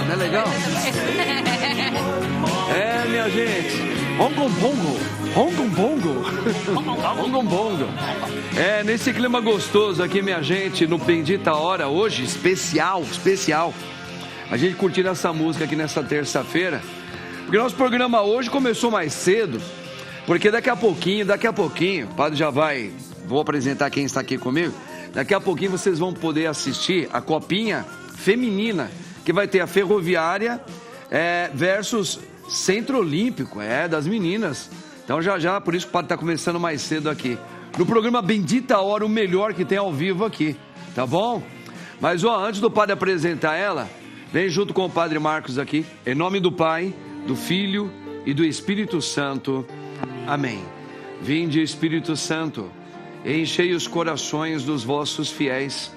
Não é legal? É, minha gente. Hongkongongo. É, nesse clima gostoso aqui, minha gente, no Bendita Hora, hoje, especial. A gente curtindo essa música aqui nessa terça-feira. Porque nosso programa hoje começou mais cedo. Porque daqui a pouquinho, o padre já vai... Vou apresentar quem está aqui comigo. Daqui a pouquinho vocês vão poder assistir a copinha feminina, que vai ter a Ferroviária versus Centro Olímpico, das meninas. Então já, por isso que o padre está começando mais cedo aqui. No programa Bendita Hora, o melhor que tem ao vivo aqui, tá bom? Mas antes do padre apresentar ela, vem junto com o padre Marcos aqui, em nome do Pai, do Filho e do Espírito Santo. Amém. Vinde, Espírito Santo, enchei os corações dos vossos fiéis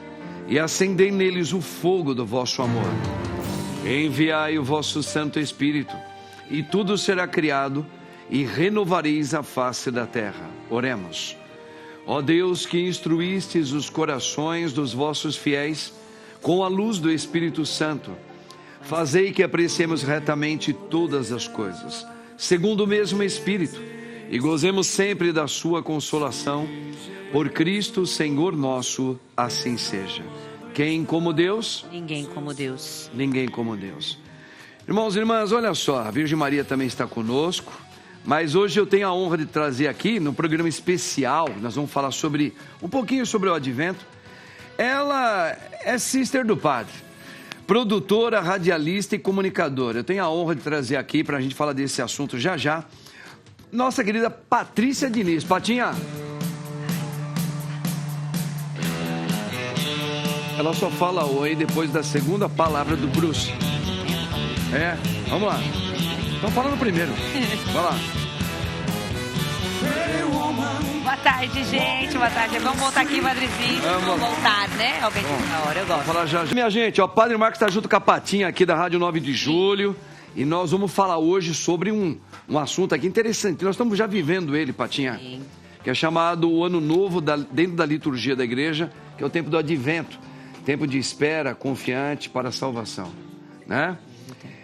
e acendei neles o fogo do vosso amor. Enviai o vosso Santo Espírito, e tudo será criado, e renovareis a face da terra. Oremos. Ó Deus, que instruístes os corações dos vossos fiéis com a luz do Espírito Santo, fazei que apreciemos retamente todas as coisas, segundo o mesmo Espírito, e gozemos sempre da sua consolação. Por Cristo, Senhor nosso, assim seja. Quem como Deus? Ninguém como Deus. Ninguém como Deus. Irmãos e irmãs, olha só, a Virgem Maria também está conosco, mas hoje eu tenho a honra de trazer aqui, no programa especial, nós vamos falar um pouquinho sobre o Advento. Ela é sister do padre, produtora, radialista e comunicadora. Eu tenho a honra de trazer aqui para a gente falar desse assunto já, nossa querida Patrícia Diniz. Patinha. Ela só fala oi depois da segunda palavra do Bruce. Vamos lá. Então fala no primeiro. Vai lá. Boa tarde, gente. Boa tarde. Vamos voltar aqui, padrezinho. Vamos voltar, né? Ao Bendita Hora, eu gosto. Falar já. Minha gente, o padre Marcos está junto com a Patinha aqui da Rádio 9 de Julho. E nós vamos falar hoje sobre um assunto aqui interessante. Nós estamos já vivendo ele, Patinha. Sim. Que é chamado o Ano Novo dentro da liturgia da igreja, que é o tempo do Advento. Tempo de espera, confiante para a salvação, né?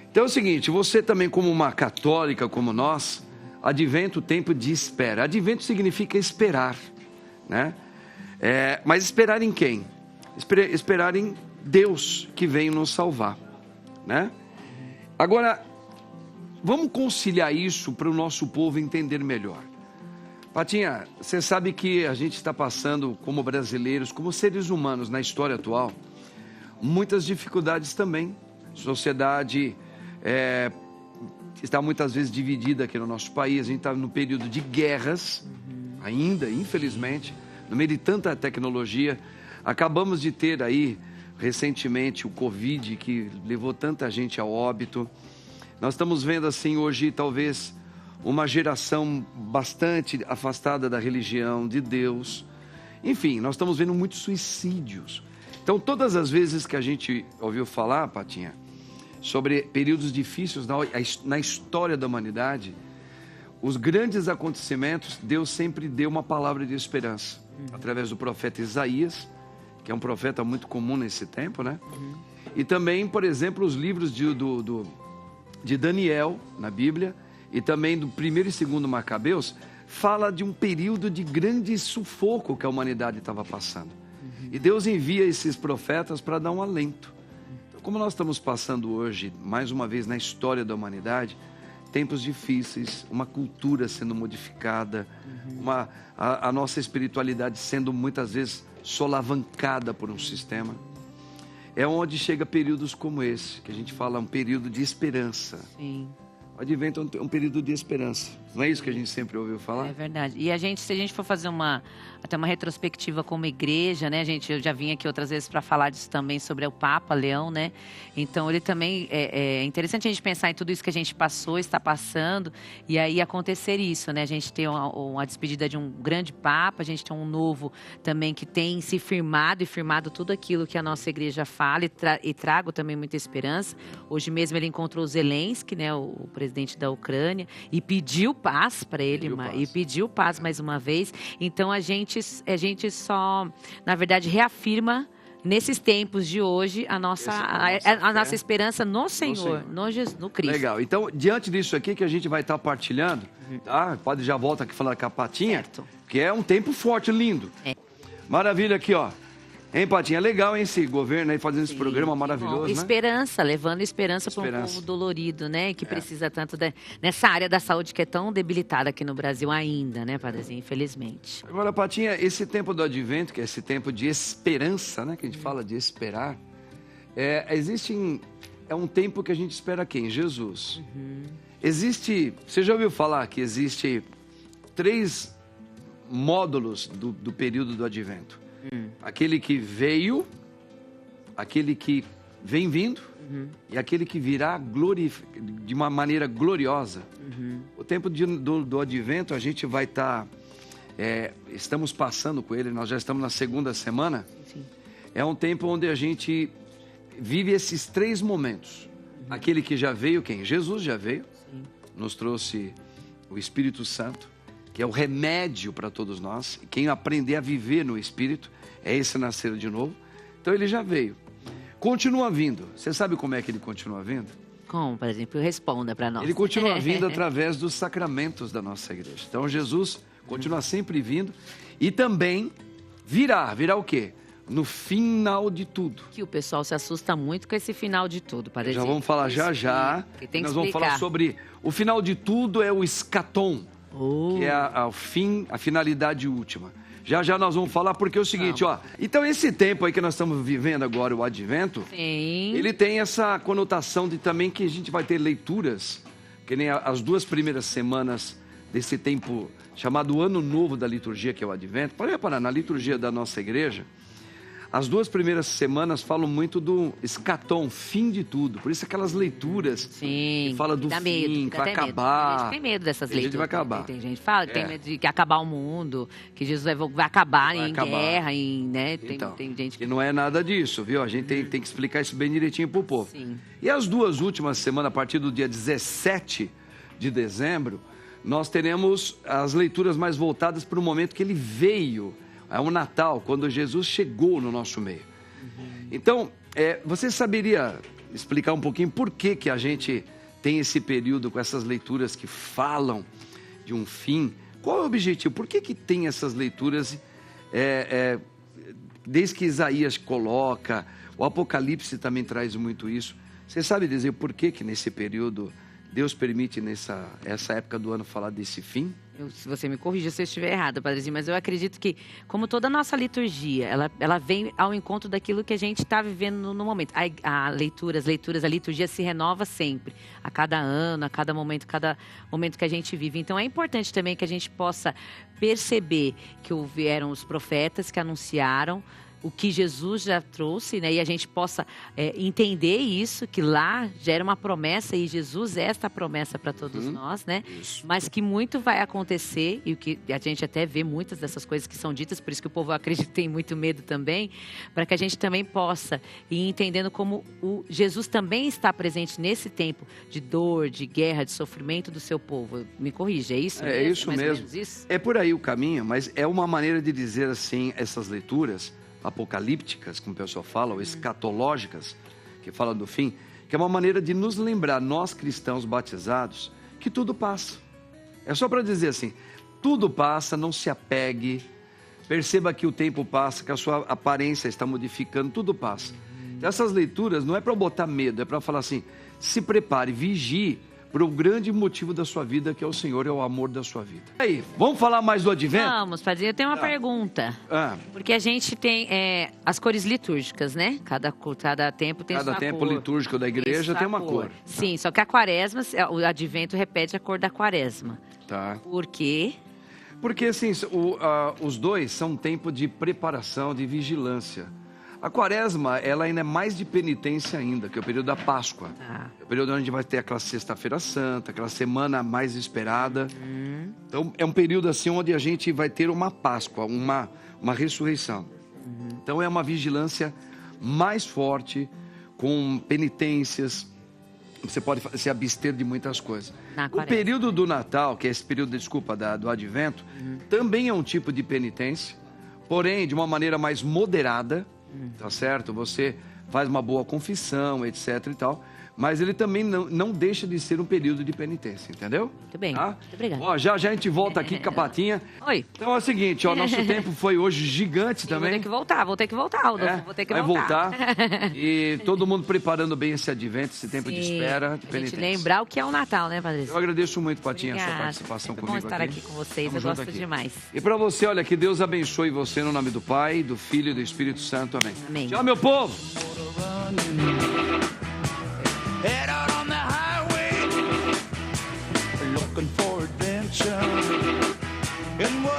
Então é o seguinte, você também como uma católica como nós, Advento, tempo de espera. Advento significa esperar, né? Mas esperar em quem? Esperar em Deus que veio nos salvar, né? Agora, vamos conciliar isso para o nosso povo entender melhor. Patinha, você sabe que a gente está passando como brasileiros, como seres humanos na história atual, muitas dificuldades também. A sociedade está muitas vezes dividida aqui no nosso país. A gente está no período de guerras, ainda, infelizmente, no meio de tanta tecnologia. Acabamos de ter aí, recentemente, o Covid, que levou tanta gente ao óbito. Nós estamos vendo assim hoje, talvez, uma geração bastante afastada da religião, de Deus. Enfim, nós estamos vendo muitos suicídios. Então, todas as vezes que a gente ouviu falar, Patinha, sobre períodos difíceis na história da humanidade, os grandes acontecimentos, Deus sempre deu uma palavra de esperança. Através do profeta Isaías, que é um profeta muito comum nesse tempo, né? E também, por exemplo, os livros de Daniel, na Bíblia, e também do 1º e 2º Macabeus, fala de um período de grande sufoco que a humanidade estava passando. E Deus envia esses profetas para dar um alento. Então, como nós estamos passando hoje, mais uma vez na história da humanidade, tempos difíceis, uma cultura sendo modificada, a nossa espiritualidade sendo muitas vezes solavancada por um sistema, é onde chega períodos como esse, que a gente fala um período de esperança. Sim. O Advento é um período de esperança. Não é isso que a gente sempre ouviu falar? É verdade. E se a gente for fazer até uma retrospectiva como igreja, né, gente? Eu já vim aqui outras vezes para falar disso também, sobre o Papa Leão, né? Então, ele também... É interessante a gente pensar em tudo isso que a gente passou, está passando, e aí acontecer isso, né? A gente tem uma despedida de um grande Papa, a gente tem um novo também que tem se firmado tudo aquilo que a nossa igreja fala e trago também muita esperança. Hoje mesmo ele encontrou Zelensky, né? O presidente da Ucrânia, e pediu paz para ele, pediu paz mais uma vez. Então a gente só, na verdade, reafirma, nesses tempos de hoje, a nossa esperança no Senhor, no Cristo. Legal. Então, diante disso aqui que a gente vai estar partilhando, tá? Pode já volta aqui falar com a Patinha, Certo. que é um tempo forte, lindo. Maravilha aqui, ó. Hein, Patinha? É legal, hein, esse governo aí fazendo esse programa maravilhoso, né? Esperança, levando esperança para um povo dolorido, né? Que precisa tanto nessa área da saúde que é tão debilitada aqui no Brasil ainda, né, Padrezinho? Infelizmente. Agora, Patinha, esse tempo do advento, que é esse tempo de esperança, né? Que a gente fala de esperar, é um tempo que a gente espera quem? Jesus. Você já ouviu falar que existe 3 módulos do período do advento? Aquele que veio, aquele que vem vindo e aquele que virá de uma maneira gloriosa. O tempo do advento a gente vai estar, estamos passando com ele, nós já estamos na 2ª semana. Sim. É um tempo onde a gente vive esses 3 momentos. Aquele que já veio, quem? Jesus já veio, nos trouxe o Espírito Santo, que é o remédio para todos nós. E quem aprender a viver no Espírito é esse nascer de novo. Então ele já veio. Continua vindo. Você sabe como é que ele continua vindo? Como, por exemplo, responda para nós. Ele continua vindo através dos sacramentos da nossa igreja. Então Jesus continua sempre vindo e também virá o quê? No final de tudo. Que o pessoal se assusta muito com esse final de tudo, Padre. Já vamos falar já. Nós vamos falar sobre o final de tudo, é o escatom. Que é o fim, a finalidade última. Já nós vamos falar, porque é o seguinte, ó. Então esse tempo aí que nós estamos vivendo agora, o advento, ele tem essa conotação de também que a gente vai ter leituras, que nem as 2 primeiras semanas desse tempo chamado Ano Novo da liturgia, que é o advento. Pode reparar, na liturgia da nossa igreja, as 2 primeiras semanas falam muito do escatom, fim de tudo. Por isso aquelas leituras que falam do fim, que vai acabar. A gente tem medo dessas leituras. A gente vai acabar. Tem gente que fala que tem medo de acabar o mundo, que Jesus vai acabar em guerra, né? Tem gente que não é nada disso, viu? A gente tem que explicar isso bem direitinho pro povo. Sim. E as 2 últimas semanas, a partir do dia 17 de dezembro, nós teremos as leituras mais voltadas para o momento que ele veio. É o Natal, quando Jesus chegou no nosso meio. Então, você saberia explicar um pouquinho por que a gente tem esse período com essas leituras que falam de um fim? Qual é o objetivo? Por que tem essas leituras, desde que Isaías coloca, o Apocalipse também traz muito isso. Você sabe dizer por que nesse período Deus permite essa época do ano falar desse fim? Se você me corrija se eu estiver errada, Padrezinho, mas eu acredito que, como toda a nossa liturgia, ela vem ao encontro daquilo que a gente está vivendo no momento. A liturgia se renova sempre, a cada ano, a cada momento que a gente vive. Então é importante também que a gente possa perceber que vieram os profetas que anunciaram o que Jesus já trouxe, né? E a gente possa entender isso, que lá já era uma promessa e Jesus é esta promessa para todos nós, né? Isso. Mas que muito vai acontecer e o que a gente até vê muitas dessas coisas que são ditas, por isso que o povo acredita tem muito medo também, para que a gente também possa ir entendendo como o Jesus também está presente nesse tempo de dor, de guerra, de sofrimento do seu povo. Me corrija, é isso mesmo? É isso mesmo. Isso? É por aí o caminho, mas é uma maneira de dizer assim, essas leituras apocalípticas, como o pessoal fala, ou escatológicas, que falam do fim, que é uma maneira de nos lembrar, nós cristãos batizados, que tudo passa. É só para dizer assim, tudo passa, não se apegue, perceba que o tempo passa, que a sua aparência está modificando, tudo passa. Então, essas leituras não é para botar medo, é para falar assim, se prepare, vigie, para o grande motivo da sua vida, que é o Senhor, é o amor da sua vida. E aí, vamos falar mais do advento? Vamos, Padre. Eu tenho uma pergunta. Porque a gente tem as cores litúrgicas, né? Cada tempo tem sua cor. Cada tempo litúrgico da igreja tem uma cor. Sim, só que a quaresma, o advento repete a cor da quaresma. Tá. Por quê? Porque, assim, os dois são um tempo de preparação, de vigilância. A quaresma, ela ainda é mais de penitência ainda, que é o período da Páscoa. É o período onde a gente vai ter aquela sexta-feira santa, aquela semana mais esperada. Então, é um período assim onde a gente vai ter uma Páscoa, uma ressurreição. Então, é uma vigilância mais forte, com penitências. Você pode se abster de muitas coisas. O período do Natal, que é esse período, do Advento, também é um tipo de penitência, porém de uma maneira mais moderada. tá certo? Você faz uma boa confissão, etc e tal. Mas ele também não deixa de ser um período de penitência, entendeu? Muito bem, tá? muito obrigada. Ó, já a gente volta aqui com a Patinha. Oi. Então é o seguinte, ó, nosso tempo foi hoje gigante também. Vou ter que voltar, Rodolfo, vou ter que voltar. Vai voltar. E todo mundo preparando bem esse advento, esse tempo de espera, de a gente penitência. lembrar o que é o Natal, né, Padre? Eu agradeço muito, Patinha, a sua Obrigada. participação Muito comigo bom estar aqui com vocês, Tamo eu junto gosto aqui. demais. E pra você, olha, que Deus abençoe você no nome do Pai, do Filho e do Espírito Santo. Amém. Amém. Tchau, meu povo! Head out on the highway, looking for adventure.